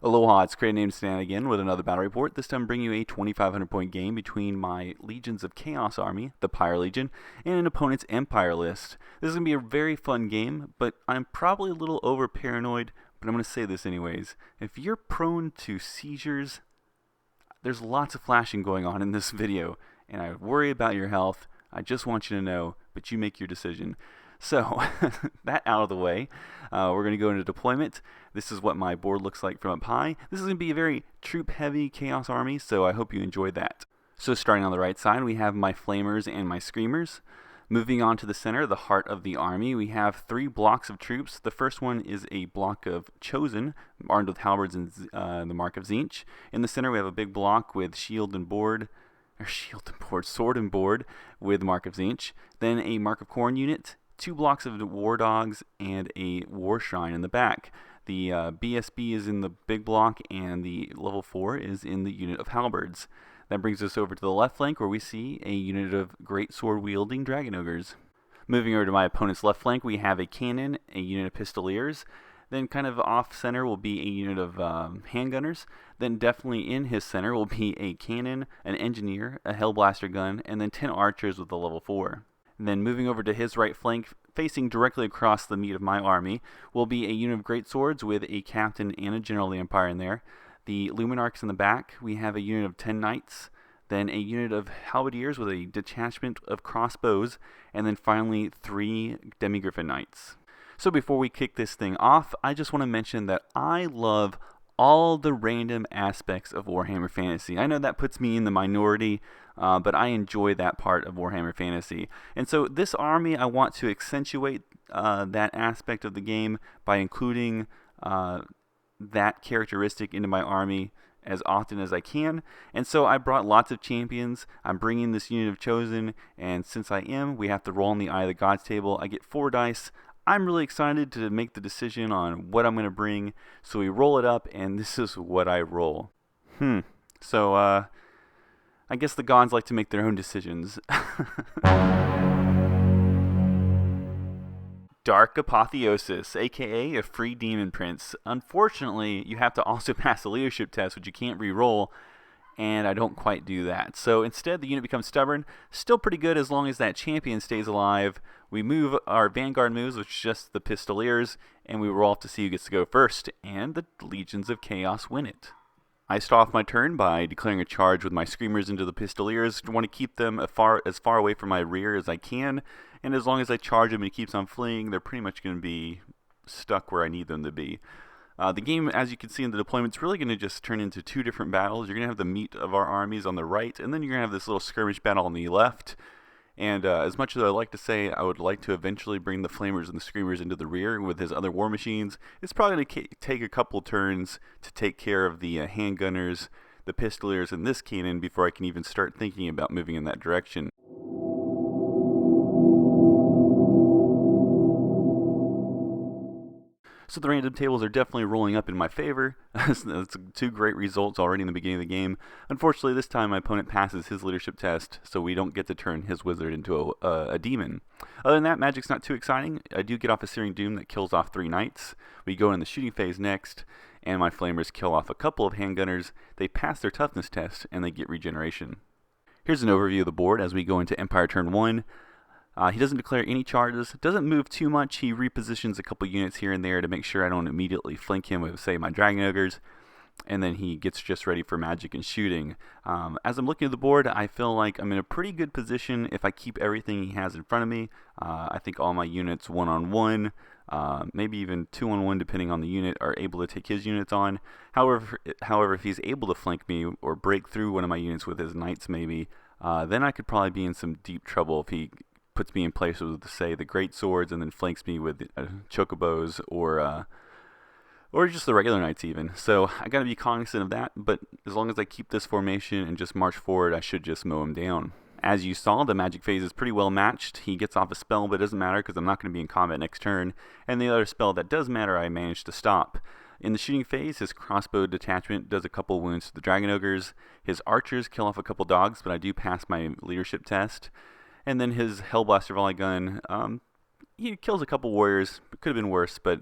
Aloha, it's CreativeNameToStandOut again with another battle report. This time bringing you a 2,500 point game between my Legions of Chaos army, the Pyre Legion, and an opponent's Empire list. This is going to be a very fun game, but I'm probably a little over paranoid, but I'm going to say this anyways. If you're prone to seizures, there's lots of flashing going on in this video, and I worry about your health. I just want you to know, but you make your decision. So, that out of the way, we're going to go into deployment. This is what my board looks like from up high. This is going to be a very troop-heavy Chaos army, so I hope you enjoy that. So starting on the right side, we have my Flamers and my Screamers. Moving on to the center, the heart of the army, we have 3 blocks of troops. The first one is a block of Chosen, armed with halberds and the Mark of Tzeentch. In the center, we have a big block with sword and board with Mark of Tzeentch. Then a Mark of Khorne unit, 2 blocks of War Dogs, and a War Shrine in the back. The BSB is in the big block, and the level 4 is in the unit of Halberds. That brings us over to the left flank, where we see a unit of Great Sword-wielding Dragon Ogres. Moving over to my opponent's left flank, we have a Cannon, a unit of Pistoliers. Then kind of off-center will be a unit of Handgunners. Then definitely in his center will be a Cannon, an Engineer, a Hellblaster gun, and then 10 Archers with the level 4. And then moving over to his right flank, facing directly across the meat of my army, will be a unit of Great Swords with a Captain and a General of the Empire in there. The Luminarchs in the back, we have a unit of 10 Knights, then a unit of Halberdiers with a detachment of Crossbows, and then finally 3 Demi-Griffin Knights. So before we kick this thing off, I just want to mention that I love all the random aspects of Warhammer Fantasy. I know that puts me in the minority, but I enjoy that part of Warhammer Fantasy. And so this army, I want to accentuate that aspect of the game by including that characteristic into my army as often as I can. And so I brought lots of champions. I'm bringing this unit of Chosen, and since we have to roll on the Eye of the Gods table. I get 4 dice. I'm really excited to make the decision on what I'm going to bring. So we roll it up, and this is what I roll. So, I guess the gods like to make their own decisions. Dark Apotheosis, aka a free demon prince. Unfortunately, you have to also pass a leadership test, which you can't re-roll, and I don't quite do that. So instead, the unit becomes stubborn. Still pretty good as long as that champion stays alive. We move our Vanguard moves, which is just the Pistoliers, and we roll off to see who gets to go first, and the Legions of Chaos win it. I start off my turn by declaring a charge with my Screamers into the Pistoliers. I want to keep them as far away from my rear as I can, and as long as I charge them and it keeps on fleeing, they're pretty much going to be stuck where I need them to be. The game, as you can see in the deployment, is really going to just turn into 2 different battles. You're going to have the meat of our armies on the right, and then you're going to have this little skirmish battle on the left. And as much as I like to say I would like to eventually bring the Flamers and the Screamers into the rear with his other war machines, it's probably going to take a couple turns to take care of the Handgunners, the Pistoliers, and this cannon before I can even start thinking about moving in that direction. So the random tables are definitely rolling up in my favor. That's 2 great results already in the beginning of the game. Unfortunately, this time my opponent passes his leadership test, so we don't get to turn his wizard into a demon. Other than that, magic's not too exciting. I do get off a Searing Doom that kills off 3 knights. We go in the shooting phase next, and my Flamers kill off a couple of Handgunners. They pass their toughness test, and they get regeneration. Here's an overview of the board as we go into Empire turn 1. He doesn't declare any charges, doesn't move too much. He repositions a couple units here and there to make sure I don't immediately flank him with, say, my Dragon Ogres. and then he gets just ready for magic and shooting. As I'm looking at the board, I feel like I'm in a pretty good position if I keep everything he has in front of me. I think all my units 1-on-1, maybe even 2-on-1 depending on the unit, are able to take his units on. However, if he's able to flank me or break through one of my units with his knights maybe, then I could probably be in some deep trouble if he puts me in place with, say, the great swords and then flanks me with chocobos or just the regular knights even. So I gotta be cognizant of that, but as long as I keep this formation and just march forward, I should just mow him down. As you saw, the magic phase is pretty well matched. He gets off a spell, but it doesn't matter because I'm not going to be in combat next turn. And the other spell that does matter, I managed to stop. In the shooting phase, his crossbow detachment does a couple wounds to the dragon ogres. His archers kill off a couple dogs, but I do pass my leadership test. And then his Hellblaster volley gun, he kills a couple warriors. It could have been worse, but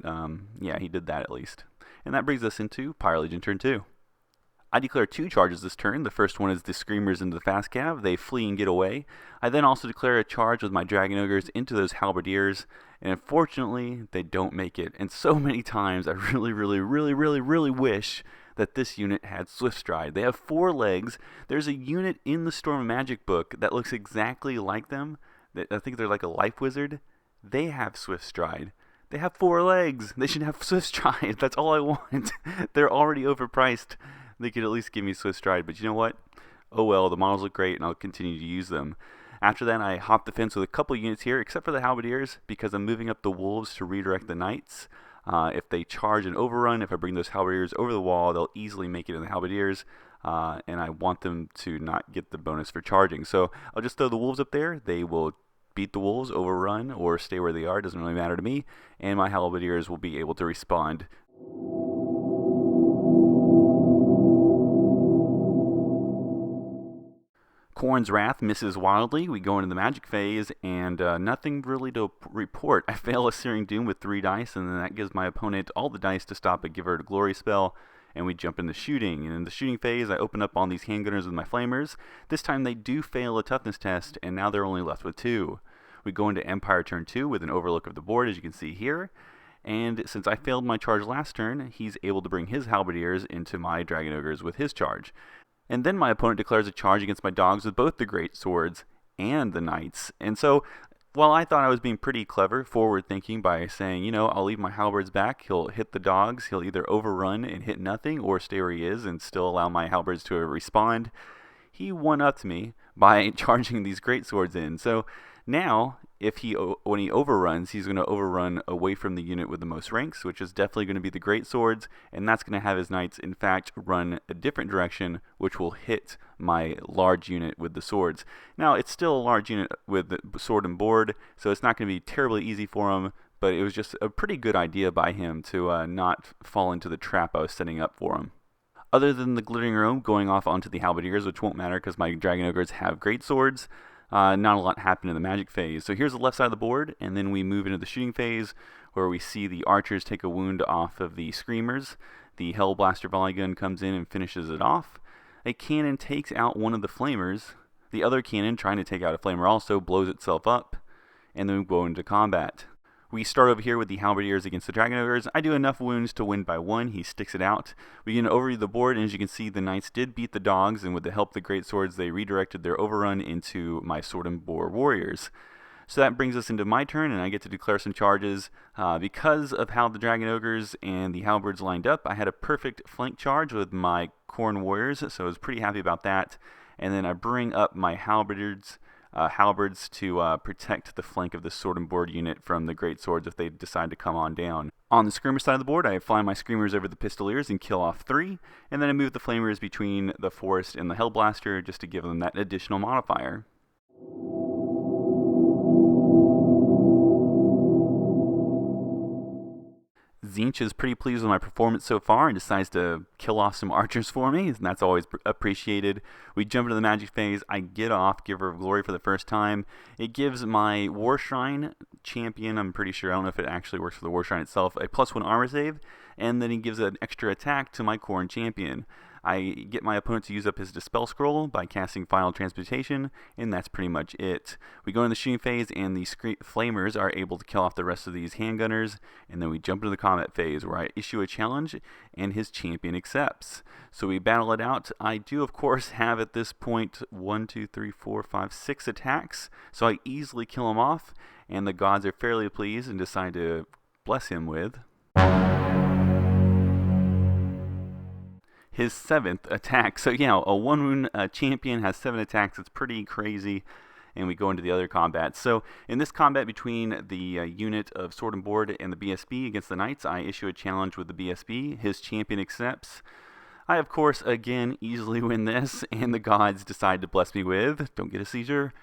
yeah, he did that at least. And that brings us into Pyre Legion turn 2. I declare 2 charges this turn. The first one is the Screamers into the fast cav. They flee and get away. I then also declare a charge with my Dragon Ogres into those Halberdiers, and unfortunately, they don't make it. And so many times, I really wish that this unit had Swift Stride. They have 4 legs. There's a unit in the Storm of Magic book that looks exactly like them. I think they're like a Life Wizard. They have Swift Stride. They have 4 legs. They should have Swift Stride. That's all I want. They're already overpriced. They could at least give me Swift Stride, but you know what? Oh well, the models look great, and I'll continue to use them. After that, I hop the fence with a couple units here, except for the Halberdiers, because I'm moving up the Wolves to redirect the Knights. If they charge and overrun, if I bring those Halberdiers over the wall, they'll easily make it in the Halberdiers, and I want them to not get the bonus for charging. So I'll just throw the Wolves up there. They will beat the Wolves, overrun, or stay where they are. It doesn't really matter to me, and my Halberdiers will be able to respond. Khorne's Wrath misses wildly. We go into the magic phase, and nothing really to report. I fail a Searing Doom with 3 dice, and then that gives my opponent all the dice to stop a Give Her a Glory spell, and we jump into shooting. And in the shooting phase, I open up on these handgunners with my flamers. This time they do fail a toughness test, and now they're only left with 2. We go into Empire turn 2 with an overlook of the board, as you can see here. And since I failed my charge last turn, he's able to bring his Halberdiers into my Dragon Ogres with his charge. And then my opponent declares a charge against my dogs with both the Great Swords and the Knights. And so, while I thought I was being pretty clever, forward-thinking by saying, you know, I'll leave my halberds back, he'll hit the dogs, he'll either overrun and hit nothing, or stay where he is and still allow my halberds to respond, he one-upped me by charging these Great Swords in. So now, when he overruns, he's going to overrun away from the unit with the most ranks, which is definitely going to be the Great Swords, and that's going to have his Knights, in fact, run a different direction, which will hit my large unit with the swords. Now, it's still a large unit with the sword and board, so it's not going to be terribly easy for him, but it was just a pretty good idea by him to not fall into the trap I was setting up for him. Other than the Glittering Room going off onto the Halberdiers, which won't matter because my Dragon Ogres have Great Swords, not a lot happened in the magic phase. So here's the left side of the board, and then we move into the shooting phase, where we see the archers take a wound off of the Screamers. The Hellblaster volley gun comes in and finishes it off. A cannon takes out one of the flamers. The other cannon, trying to take out a flamer also, blows itself up, and then we go into combat. We start over here with the Halberdiers against the Dragon Ogres. I do enough wounds to win by 1. He sticks it out. We get overview the board, and as you can see, the Knights did beat the dogs, and with the help of the Great Swords, they redirected their overrun into my Sword and Boar warriors. So that brings us into my turn, and I get to declare some charges. Because of how the Dragon Ogres and the Halberds lined up, I had a perfect flank charge with my Khorne warriors, so I was pretty happy about that. And then I bring up my halberds to protect the flank of the sword and board unit from the Great Swords if they decide to come on down. On the Screamer side of the board, I fly my Screamers over the Pistoliers and kill off 3, and then I move the Flamers between the Forest and the Hellblaster just to give them that additional modifier. Tzeentch is pretty pleased with my performance so far and decides to kill off some archers for me, and that's always appreciated. We jump into the magic phase. I get off Giver of Glory for the first time. It gives my War Shrine champion, I'm pretty sure, I don't know if it actually works for the War Shrine itself, a +1 armor save, and then he gives an extra attack to my Khorne champion. I get my opponent to use up his Dispel Scroll by casting Final Transmutation, and that's pretty much it. We go into the shooting phase, and the Flamers are able to kill off the rest of these handgunners, and then we jump into the combat phase where I issue a challenge, and his champion accepts. So we battle it out. I do, of course, have at this point 6 attacks, so I easily kill him off, and the gods are fairly pleased and decide to bless him with his 7th attack. So yeah, a 1-wound champion has 7 attacks. It's pretty crazy. And we go into the other combat. So in this combat between the unit of Sword and Board and the BSB against the Knights, I issue a challenge with the BSB. His champion accepts. I, of course, again, easily win this, and the gods decide to bless me with, don't get a seizure,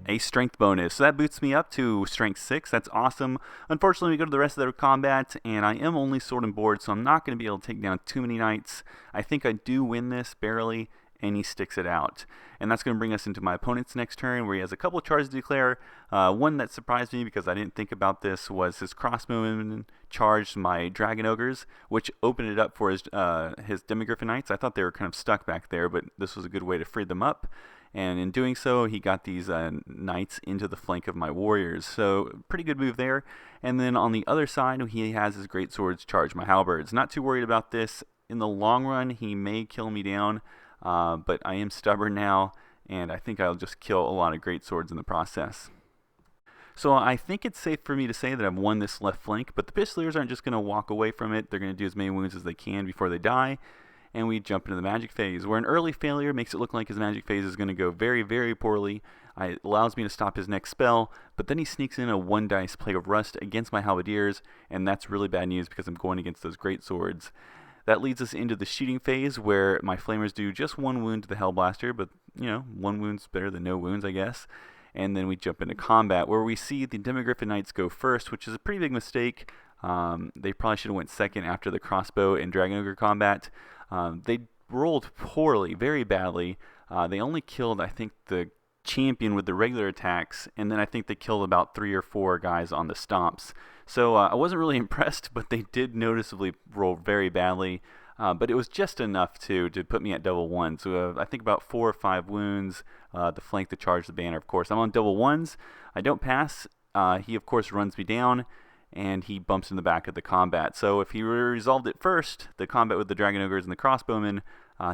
a strength bonus. So that boots me up to strength 6. That's awesome. Unfortunately, we go to the rest of the combat, and I am only Sword and Board, so I'm not going to be able to take down too many Knights. I think I do win this barely, and he sticks it out. And that's going to bring us into my opponent's next turn, where he has a couple of charges to declare. One that surprised me because I didn't think about this was his crossbowman charged my Dragon Ogres, which opened it up for his Demigryph Knights. I thought they were kind of stuck back there, but this was a good way to free them up. And in doing so, he got these Knights into the flank of my warriors. So pretty good move there. And then on the other side, he has his great swords charge my halberds. Not too worried about this. In the long run, he may kill me down. But I am stubborn now, and I think I'll just kill a lot of great swords in the process. So I think it's safe for me to say that I've won this left flank, but the Pistoliers aren't just going to walk away from it. They're going to do as many wounds as they can before they die, and we jump into the magic phase, where an early failure makes it look like his magic phase is going to go very, very poorly. It allows me to stop his next spell, but then he sneaks in a 1-dice Plague of Rust against my Halberdiers, and that's really bad news because I'm going against those great swords. That leads us into the shooting phase, where my Flamers do just 1 wound to the Hellblaster, but, 1 wound's better than no wounds, I guess. And then we jump into combat, where we see the Demigryph Knights go first, which is a pretty big mistake. They probably should have went second after the crossbow and Dragon Ogre combat. They rolled poorly, very badly. They only killed, I think, the champion with the regular attacks, and then I think they killed about 3 or 4 guys on the stomps. So I wasn't really impressed, but they did noticeably roll very badly. But it was just enough to put me at double 1. So I think about 4 or 5 wounds, the flank to charge the banner, of course. I'm on double 1s. I don't pass. He, of course, runs me down, and he bumps in the back of the combat. So if he resolved it first, the combat with the Dragon Ogres and the Crossbowmen,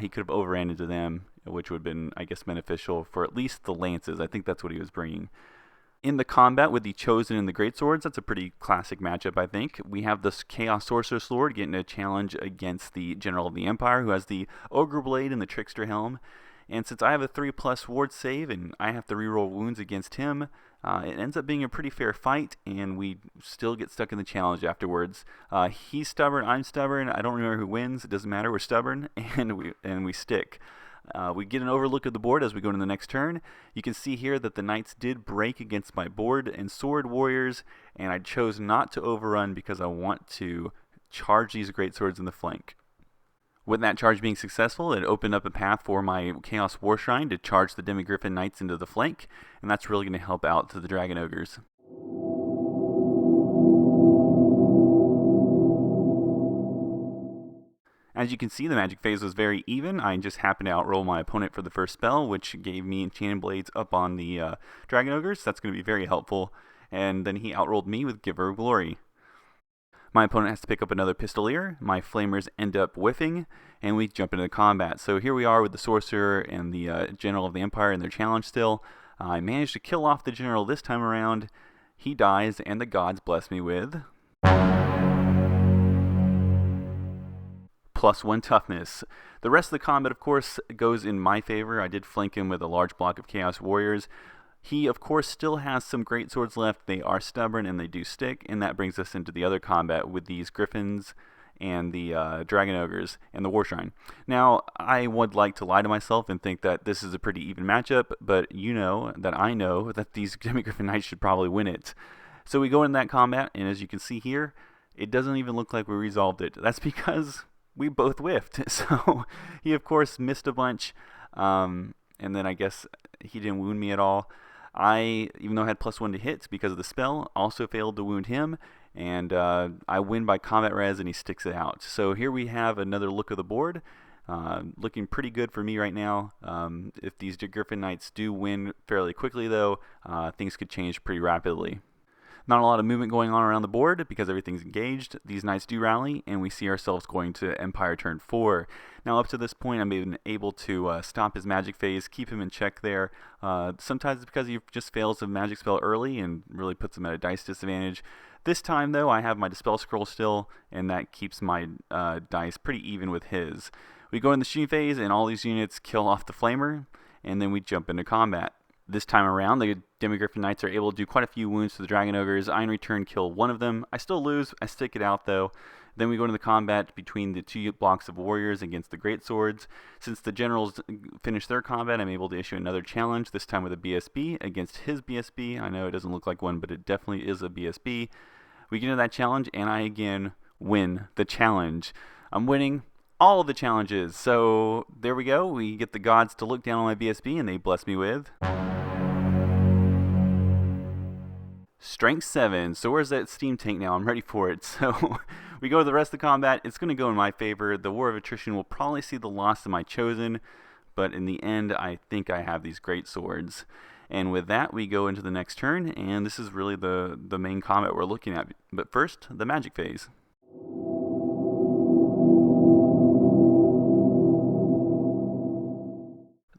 he could have overran into them, which would have been, I guess, beneficial for at least the lances. I think that's what he was bringing. In the combat with the Chosen and the Greatswords, that's a pretty classic matchup, I think. We have this Chaos Sorceress Lord getting a challenge against the General of the Empire, who has the Ogre Blade and the Trickster Helm. And since I have a 3+ ward save and I have to reroll wounds against him, it ends up being a pretty fair fight, and we still get stuck in the challenge afterwards. He's stubborn, I'm stubborn. I don't remember who wins. It doesn't matter. We're stubborn, and we stick. We get an overlook of the board as we go into the next turn. You can see here that the Knights did break against my board and sword warriors, and I chose not to overrun because I want to charge these great swords in the flank. With that charge being successful, it opened up a path for my Chaos War Shrine to charge the Demigryph Knights into the flank, and that's really going to help out to the Dragon Ogres. As you can see, the magic phase was very even. I just happened to outroll my opponent for the first spell, which gave me Enchanted Blades up on the Dragon Ogres. That's going to be very helpful. And then he outrolled me with Giver of Glory. My opponent has to pick up another Pistolier. My Flamers end up whiffing, and we jump into combat. So here we are with the Sorcerer and the General of the Empire and their challenge still. I managed to kill off the General this time around. He dies, and the gods bless me with +1 toughness. The rest of the combat, of course, goes in my favor. I did flank him with a large block of Chaos Warriors. He, of course, still has some great swords left. They are stubborn and they do stick, and that brings us into the other combat with these Griffins and the Dragon Ogres and the War Shrine. Now, I would like to lie to myself and think that this is a pretty even matchup, but you know that I know that these Demigryph Knights should probably win it. So we go in that combat, and as you can see here, it doesn't even look like we resolved it. That's because we both whiffed. So he, of course, missed a bunch, and then I guess he didn't wound me at all. I, even though I had +1 to hit because of the spell, also failed to wound him, and I win by combat res, and he sticks it out. So here we have another look of the board. Looking pretty good for me right now. If these Griffin Knights do win fairly quickly, though, things could change pretty rapidly. Not a lot of movement going on around the board because everything's engaged. These knights do rally, and we see ourselves going to Empire turn 4. Now, up to this point, I've been able to stop his magic phase, keep him in check there. Sometimes it's because he just fails a magic spell early and really puts him at a dice disadvantage. This time, though, I have my Dispel Scroll still, and that keeps my dice pretty even with his. We go in the shooting phase, and all these units kill off the Flamer, and then we jump into combat. This time around, the Demi-Griffin Knights are able to do quite a few wounds to the Dragon Ogres. I, in return, kill one of them. I still lose. I stick it out, though. Then we go into the combat between the 2 blocks of warriors against the Great Swords. Since the generals finish their combat, I'm able to issue another challenge, this time with a BSB against his BSB. I know it doesn't look like one, but it definitely is a BSB. We get into that challenge, and I again win the challenge. I'm winning all of the challenges. So there we go. We get the gods to look down on my BSB, and they bless me with Strength 7. So where's that steam tank now? I'm ready for it. So we go to the rest of the combat. It's going to go in my favor. The War of Attrition will probably see the loss of my Chosen, but in the end, I think I have these great swords. And with that, we go into the next turn, and this is really the main combat we're looking at. But first, the magic phase.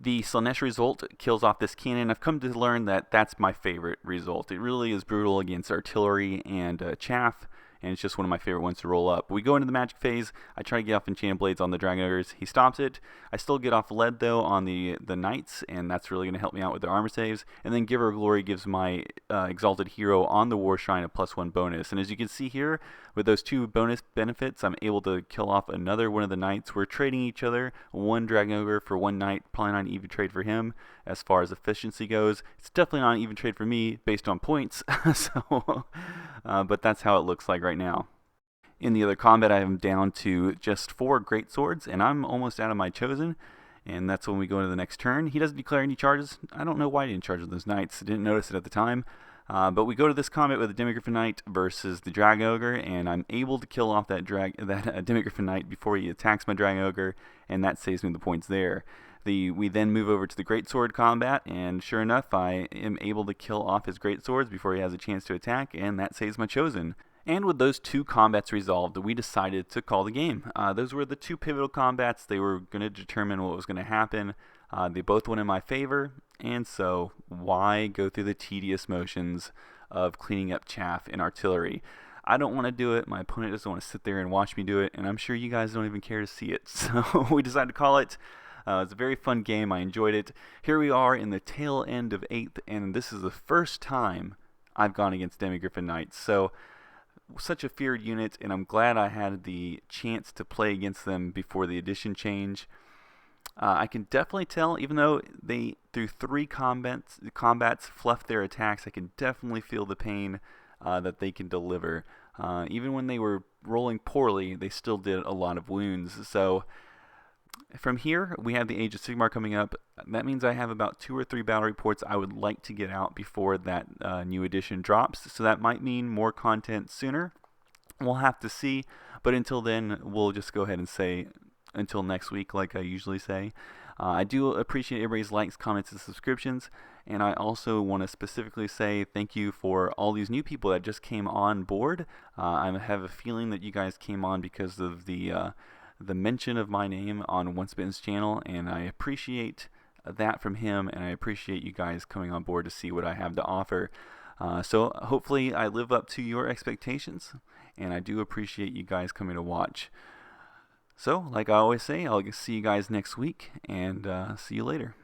The Slanesh result kills off this cannon. I've come to learn that that's my favorite result. It really is brutal against artillery and chaff, and it's just one of my favorite ones to roll up. We go into the magic phase. I try to get off Enchanted Blades on the Dragon Ogres. He stops it. I still get off lead, though, on the Knights, and that's really going to help me out with the armor saves. And then Giver of Glory gives my Exalted Hero on the War Shrine a +1 bonus. And as you can see here, with those 2 bonus benefits, I'm able to kill off another one of the Knights. We're trading each other 1 Dragon Ogre for 1 Knight. Probably not an even trade for him as far as efficiency goes. It's definitely not an even trade for me based on points. But that's how it looks like right now. In the other combat, I am down to just 4 great swords, and I'm almost out of my Chosen. And that's when we go into the next turn. He doesn't declare any charges. I don't know why he didn't charge those Knights. I didn't notice it at the time. But we go to this combat with the Demi-Griffin Knight versus the Dragon Ogre, and I'm able to kill off that Demi-Griffin Knight before he attacks my Dragon Ogre, and that saves me the points there. We then move over to the Great Sword combat, and sure enough, I am able to kill off his Great Swords before he has a chance to attack, and that saves my Chosen. And with those 2 combats resolved, we decided to call the game. Those were the 2 pivotal combats. They were going to determine what was going to happen. They both went in my favor, and so why go through the tedious motions of cleaning up chaff in artillery? I don't want to do it. My opponent doesn't want to sit there and watch me do it, and I'm sure you guys don't even care to see it. So we decided to call it. It's a very fun game. I enjoyed it. Here we are in the tail end of 8th, and this is the first time I've gone against Demi-Griffin Knights. So such a feared unit, and I'm glad I had the chance to play against them before the edition change. I can definitely tell, even though they, through 3 combats, fluffed their attacks, I can definitely feel the pain that they can deliver. Even when they were rolling poorly, they still did a lot of wounds. So from here, we have the Age of Sigmar coming up. That means I have about 2 or 3 battle reports I would like to get out before that new edition drops. So that might mean more content sooner. We'll have to see. But until then, we'll just go ahead and say until next week, like I usually say. I do appreciate everybody's likes, comments, and subscriptions. And I also want to specifically say thank you for all these new people that just came on board. I have a feeling that you guys came on because of the mention of my name on Once Bitten's channel, and I appreciate that from him, and I appreciate you guys coming on board to see what I have to offer. So hopefully I live up to your expectations, and I do appreciate you guys coming to watch. So, like I always say, I'll see you guys next week, and see you later.